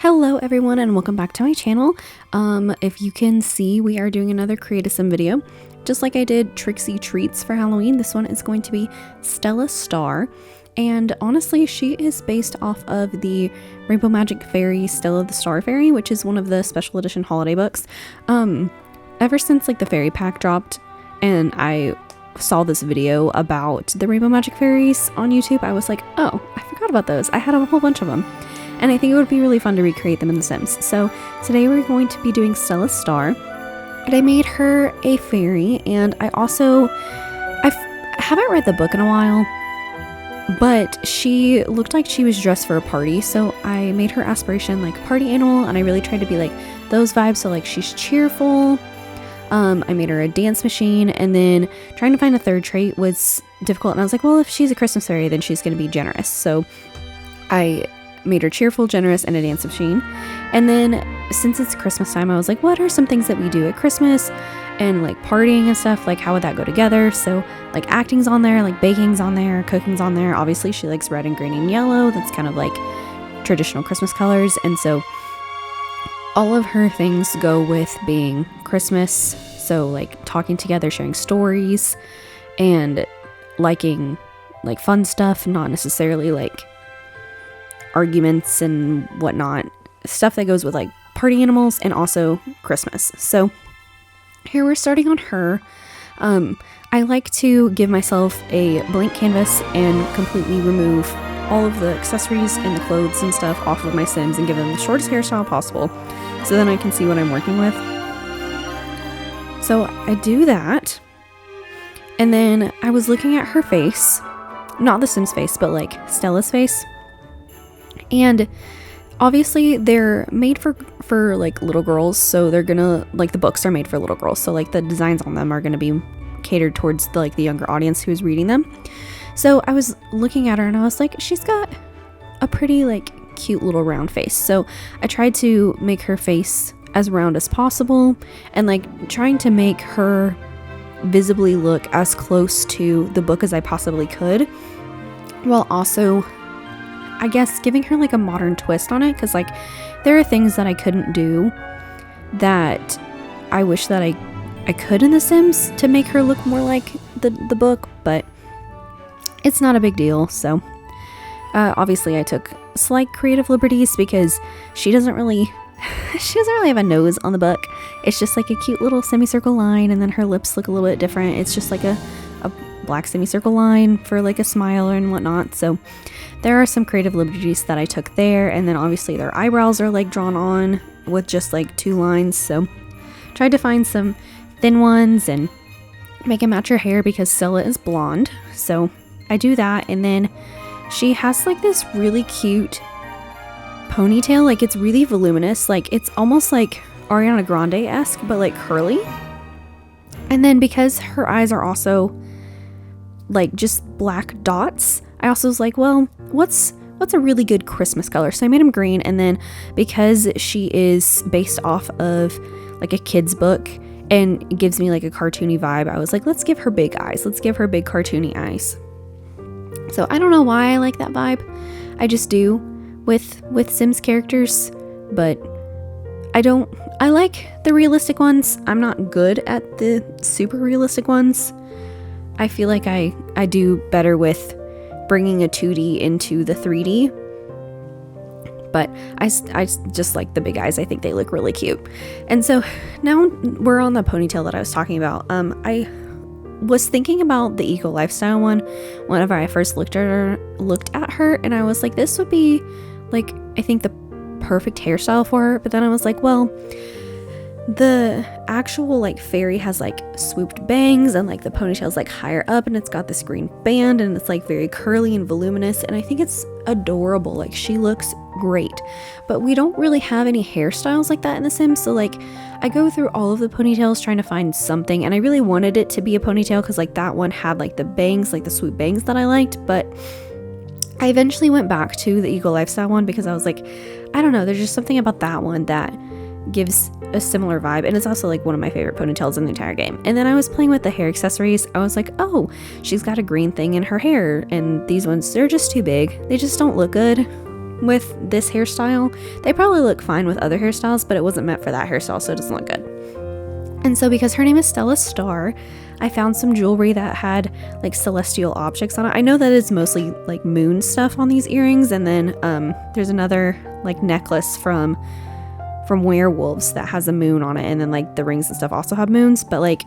Hello everyone and welcome back to my channel. If you can see, we are doing another Create a Sim video. Just like I did Trixie Treats for Halloween, this one is going to be Stella Star. And honestly, she is based off of the Rainbow Magic Fairy Stella the Star Fairy, which is one of the special edition holiday books. Ever since like the fairy pack dropped and I saw this video about the Rainbow Magic Fairies on YouTube, I was like, oh, I forgot about those. I had a whole bunch of them. And I think it would be really fun to recreate them in The Sims. So today we're going to be doing Stella Star. And I made her a fairy, and I haven't read the book in a while, but she looked like she was dressed for a party. So I made her aspiration like party animal, and I really tried to be like those vibes. So like she's cheerful. I made her a dance machine, and then trying to find a third trait was difficult. And I was like, well, if she's a Christmas fairy, then she's going to be generous. So I made her cheerful, generous, and a dance machine. And then since it's Christmas time, I was like, what are some things that we do at Christmas and like partying and stuff? Like how would that go together? So like acting's on there, like baking's on there, cooking's on there. Obviously she likes red and green and yellow. That's kind of like traditional Christmas colors. And so all of her things go with being Christmas. So like talking together, sharing stories, and liking like fun stuff, not necessarily like arguments and whatnot, stuff that goes with like party animals and also Christmas. So here we're starting on her. I like to give myself a blank canvas and completely remove all of the accessories and the clothes and stuff off of my Sims and give them the shortest hairstyle possible so then I can see what I'm working with. So I do that, and then I was looking at her face, not the Sims face, but like Stella's face. And obviously they're made for like little girls, so they're gonna, like, the books are made for little girls, so like the designs on them are gonna be catered towards the younger audience who's reading them. So I was looking at her and I was like, she's got a pretty like cute little round face. So I tried to make her face as round as possible and like trying to make her visibly look as close to the book as I possibly could, while also I guess giving her like a modern twist on it, because like there are things that I couldn't do that I wish that I could in The Sims to make her look more like the book, but it's not a big deal. So obviously I took slight creative liberties because she doesn't really have a nose on the book. It's just like a cute little semicircle line, and then her lips look a little bit different. It's just like a black semicircle line for like a smile and whatnot. So there are some creative liberties that I took there, and then obviously their eyebrows are like drawn on with just like 2 lines. So tried to find some thin ones and make it match her hair because Stella is blonde. So I do that, and then she has like this really cute ponytail. Like it's really voluminous, like it's almost like Ariana Grande-esque, but like curly. And then because her eyes are also like just black dots, I also was like, well, what's a really good Christmas color? So I made them green, and then because she is based off of like a kid's book and gives me like a cartoony vibe, I was like, let's give her big eyes. Let's give her big cartoony eyes. So I don't know why I like that vibe. I just do with Sims characters, but I like the realistic ones. I'm not good at the super realistic ones. I feel like I do better with bringing a 2D into the 3D, but I just like the big eyes. I think they look really cute. And so now we're on the ponytail that I was talking about. I was thinking about the eco lifestyle one whenever I first looked at her, and I was like, this would be like, I think the perfect hairstyle for her. But then I was like, well, the actual like fairy has like swooped bangs, and like the ponytail's like higher up, and it's got this green band, and it's like very curly and voluminous, and I think it's adorable. Like she looks great, but we don't really have any hairstyles like that in The Sims. So like I go through all of the ponytails trying to find something, and I really wanted it to be a ponytail because like that one had like the bangs, like the swoop bangs that I liked. But I eventually went back to the eco lifestyle one because I was like, I don't know, there's just something about that one that gives a similar vibe, and it's also like one of my favorite ponytails in the entire game. And then I was playing with the hair accessories. I was like, oh, she's got a green thing in her hair, and these ones, they're just too big. They just don't look good. with this hairstyle. They probably look fine with other hairstyles, but it wasn't meant for that hairstyle, so it doesn't look good. And so because her name is Stella Star, I found some jewelry that had like celestial objects on it. I know that it's mostly like moon stuff on these earrings, and then there's another like necklace from werewolves that has a moon on it, and then like the rings and stuff also have moons, but like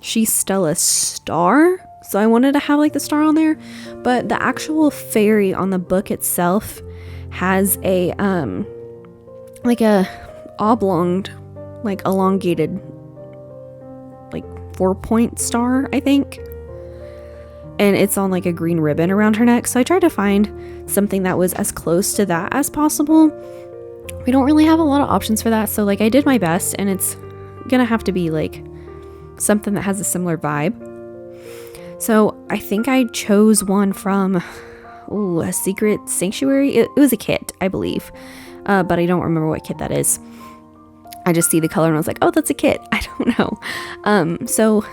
she's Stella Star, so I wanted to have like the star on there. But the actual fairy on the book itself has a like a oblonged, like elongated, like 4-point star, I think, and it's on like a green ribbon around her neck. So I tried to find something that was as close to that as possible. We don't really have a lot of options for that, so like I did my best, and it's gonna have to be like something that has a similar vibe. So I think I chose one from a Secret Sanctuary. It was a kit, I believe, but I don't remember what kit that is. I just see the color and I was like, oh, that's a kit. I don't know. So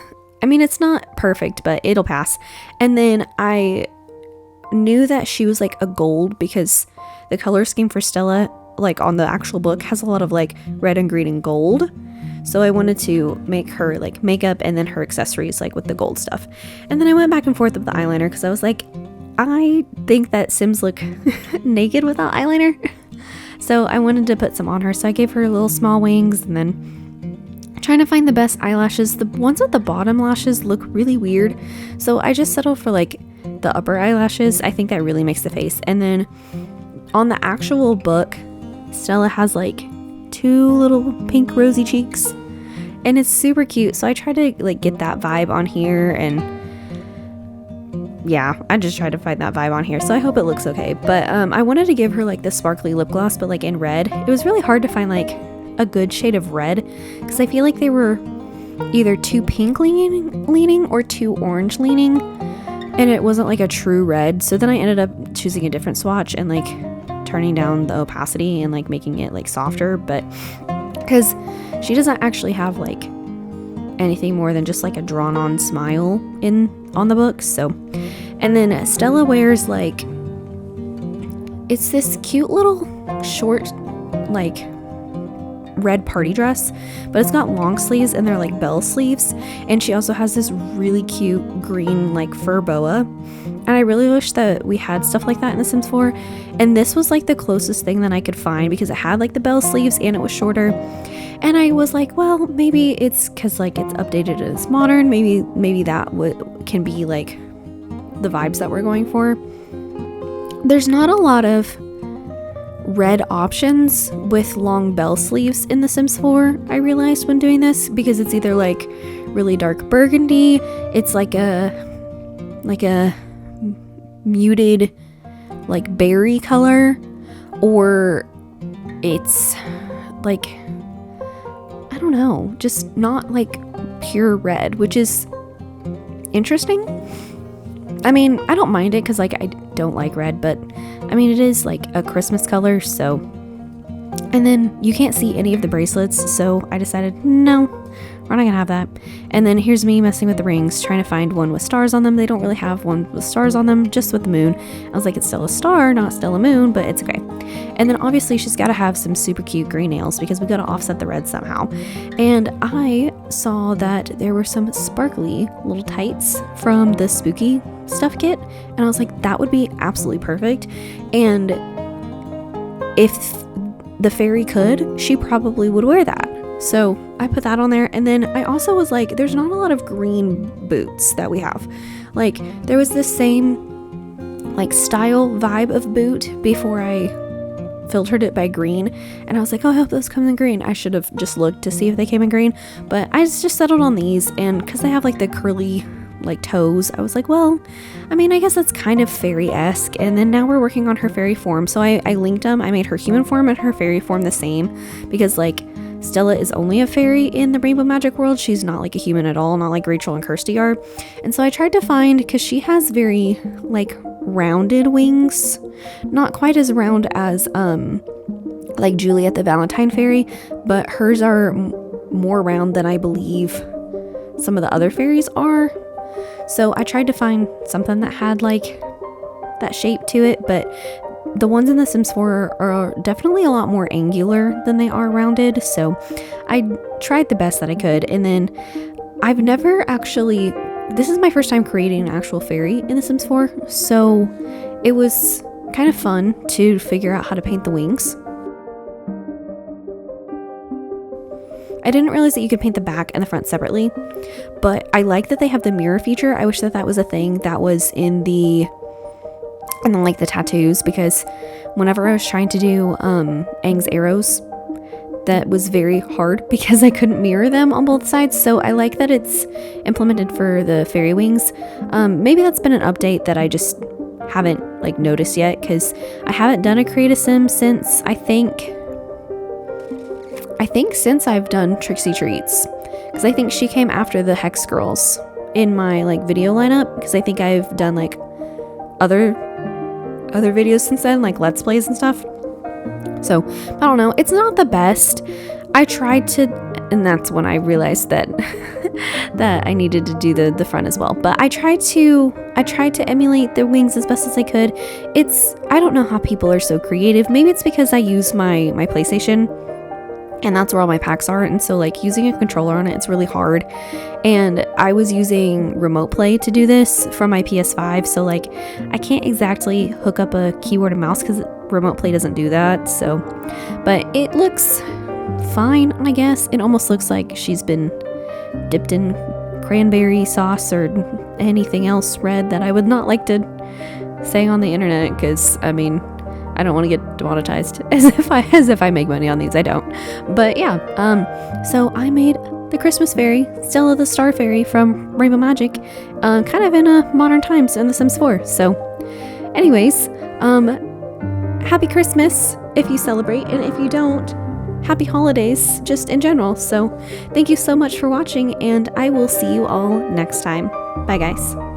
I mean, it's not perfect, but it'll pass. And then I knew that she was like a gold because the color scheme for Stella, like on the actual book, has a lot of like red and green and gold. So I wanted to make her like makeup and then her accessories like with the gold stuff. And then I went back and forth with the eyeliner because I was like, I think that Sims look naked without eyeliner. So I wanted to put some on her. So I gave her little small wings, and then trying to find the best eyelashes. The ones with the bottom lashes look really weird. So I just settled for like the upper eyelashes. I think that really makes the face. And then on the actual book, Stella has like 2 little pink rosy cheeks, and it's super cute. So I tried to like get that vibe on here, and yeah, I just tried to find that vibe on here. So I hope it looks okay. But I wanted to give her like the sparkly lip gloss, but like in red. It was really hard to find like a good shade of red because I feel like they were either too pink leaning or too orange leaning, and it wasn't like a true red. So then I ended up choosing a different swatch and like turning down the opacity and like making it like softer, but because she doesn't actually have like anything more than just like a drawn on smile on the book. So, and then Stella wears like, it's this cute little short like red party dress, but it's got long sleeves and they're like bell sleeves, and she also has this really cute green like fur boa. And I really wish that we had stuff like that in The Sims 4. And this was like the closest thing that I could find because it had like the bell sleeves and it was shorter. And I was like, well, maybe it's because like it's updated and it's modern. Maybe that can be like the vibes that we're going for. There's not a lot of red options with long bell sleeves in The Sims 4, I realized when doing this, because it's either like really dark burgundy, it's like a muted like berry color, or it's like, I don't know, just not like pure red, which is interesting. I mean, I don't mind it because like I don't like red, but I mean it is like a Christmas color. So, and then you can't see any of the bracelets, so I decided no, we're not gonna have that. And then here's me messing with the rings, trying to find one with stars on them. They don't really have one with stars on them, just with the moon. I was like, it's Stella Star, not Stella Moon, but it's okay. And then obviously she's got to have some super cute green nails because we got to offset the red somehow. And I saw that there were some sparkly little tights from the spooky stuff kit, and I was like, that would be absolutely perfect. And if the fairy could, she probably would wear that. So I put that on there. And then I also was like, there's not a lot of green boots that we have. Like there was this same like style vibe of boot before I filtered it by green, and I was like, oh, I hope those come in green. I should have just looked to see if they came in green, but I just settled on these. And because they have like the curly like toes, I was like, well, I mean, I guess that's kind of fairy-esque. And then now we're working on her fairy form, so I linked them. I made her human form and her fairy form the same because like Stella is only a fairy in the Rainbow Magic world. She's not like a human at all, not like Rachel and Kirsty are. And so I tried to find, because she has very like rounded wings, not quite as round as like Juliet the Valentine fairy, but hers are more round than I believe some of the other fairies are. So I tried to find something that had like that shape to it, but the ones in The Sims 4 are definitely a lot more angular than they are rounded, so I tried the best that I could. And then I've never actually, this is my first time creating an actual fairy in The Sims 4, so it was kind of fun to figure out how to paint the wings. I didn't realize that you could paint the back and the front separately, but I like that they have the mirror feature. I wish that that was a thing that was in the like the tattoos, because whenever I was trying to do Aang's arrows, that was very hard because I couldn't mirror them on both sides. So I like that it's implemented for the fairy wings. Maybe that's been an update that I just haven't like noticed yet, because I haven't done a Create a Sim since I think since I've done Trixie Treats, because I think she came after the Hex Girls in my like video lineup, because I think I've done like other videos since then, like Let's Plays and stuff. So I don't know, it's not the best. I tried to, and that's when I realized that that I needed to do the front as well. But I tried to emulate the wings as best as I could. I don't know how people are so creative. Maybe it's because I use my PlayStation, and that's where all my packs are, and so like using a controller on it's really hard. And I was using remote play to do this from my PS5, so like I can't exactly hook up a keyboard and mouse because remote play doesn't do that. So, but it looks fine, I guess. It almost looks like she's been dipped in cranberry sauce or anything else red that I would not like to say on the internet, because I mean, I don't want to get demonetized as if I make money on these. I don't. But yeah, so I made the Christmas fairy, Stella the Star fairy from Rainbow Magic, kind of in modern times in The Sims 4. So anyways, happy Christmas if you celebrate, and if you don't, happy holidays just in general. So thank you so much for watching, and I will see you all next time. Bye guys.